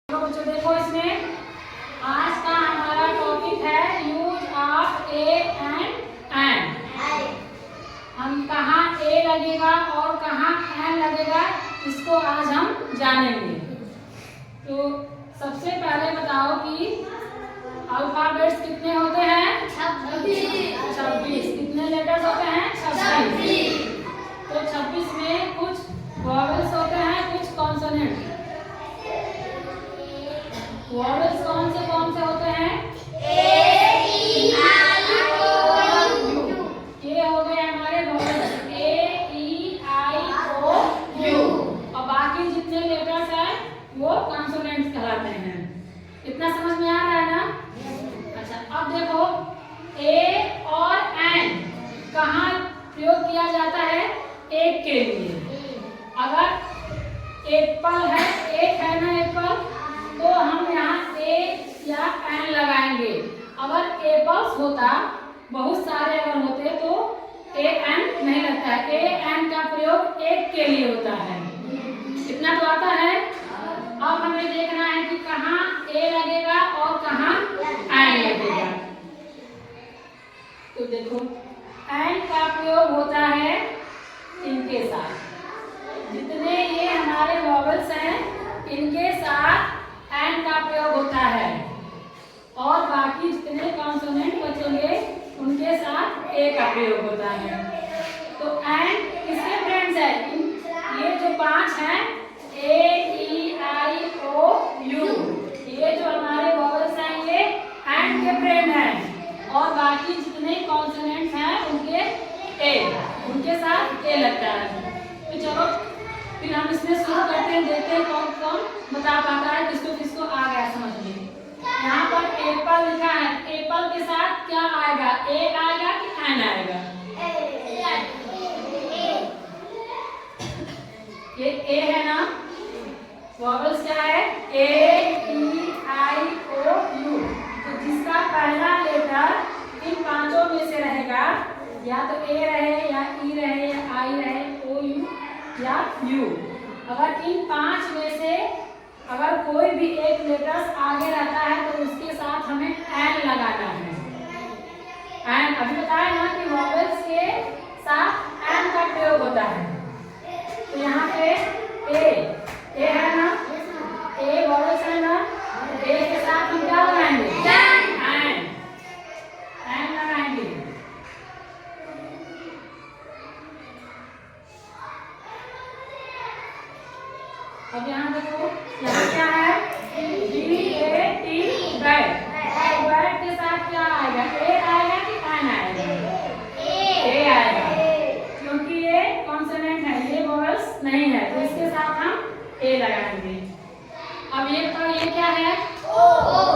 बच्चों देखो इसमें आज का हमारा टॉपिक है use of A and N. हम कहाँ ए लगेगा और कहाँ एन लगेगा इसको आज हम जानेंगे। तो सबसे पहले बताओ कि अल्फाबेट्स कितने होते हैं? 26। कितने लेटर्स होते हैं? 26। तो 26 में कुछ वॉवेल्स होते हैं, कुछ कॉन्सोनेंट। वॉवेल्स कौन से होते हैं? ए, ई, आई, ओ, यू। ये हो गए हमारे vowels A, E, I, O, you. और बाकी जितने लेटर्स हैं वो कॉन्सोनेंट्स कहलाते हैं। इतना समझ में आ रहा है ना? अच्छा, अब देखो ए और एन कहाँ प्रयोग किया जाता है? एक के लिए। अगर एप्पल है, एक है ना एप्पल, तो हम यहाँ ए या एन लगाएंगे। अगर एप्पल्स होता, बहुत सारे अगर होते तो ए एन नहीं लगता है। ए एन का प्रयोग एक के लिए होता है। इतना तो आता है। अब हमें देखना है कि कहाँ ए लगेगा और कहाँ एन लगेगा। तो देखो एन का प्रयोग होता है इनके साथ। जितने ये हमारे वॉवेल्स हैं इनके साथ एन का प्रयोग होता है, और बाकी जितने कॉन्सोनेंट बचेंगे उनके साथ ए का प्रयोग होता है। तो एन किसके फ्रेंड्स है? ये जो 5 हैं ए, ई, आई, ओ, यू, ये जो हमारे वॉवेल्स हैं ये एन के फ्रेंड हैं, और बाकी जितने कॉन्सोनेंट्स हैं उनके ए, उनके साथ ए लगता है। तो चलो फिर हम इसमें शुरू करते हैं, देखते हैं कौन कौन बता पाता है, किसको किसको आ गया समझ में। यहाँ पर एप्पल लिखा है, एप्पल के साथ क्या आएगा? ए आएगा कि एन आएगा? ये ए है ना, वॉवेल्स क्या है? ए, ई, आई, ओ, यू। तो जिसका पहला लेटर इन पांचों में से रहेगा, या तो ए रहे, या ई रहे, या आई रहे, ओ, यू या यू। अगर इन 5 में से अगर कोई भी एक लेटर्स आगे रहता है तो उसके साथ हमें एन लगाना है। एन अभी बताया ना कि वॉवेल्स के साथ एन का प्रयोग होता है। तो यहाँ पे ए है ना, ए वॉवेल्स है ना, ए के साथ हम क्या लगाएंगे? एन लगाएंगे। अब यहाँ देखो, यहाँ क्या है? B-A-T, bat. बैट के साथ क्या आएगा? ए आएगा कि एन आएगा? ए आएगा, क्योंकि ये कॉन्सोनेंट है, ये वॉवेल्स नहीं है, तो इसके साथ हम ए लगाएंगे। अब ये क्या है? ओ।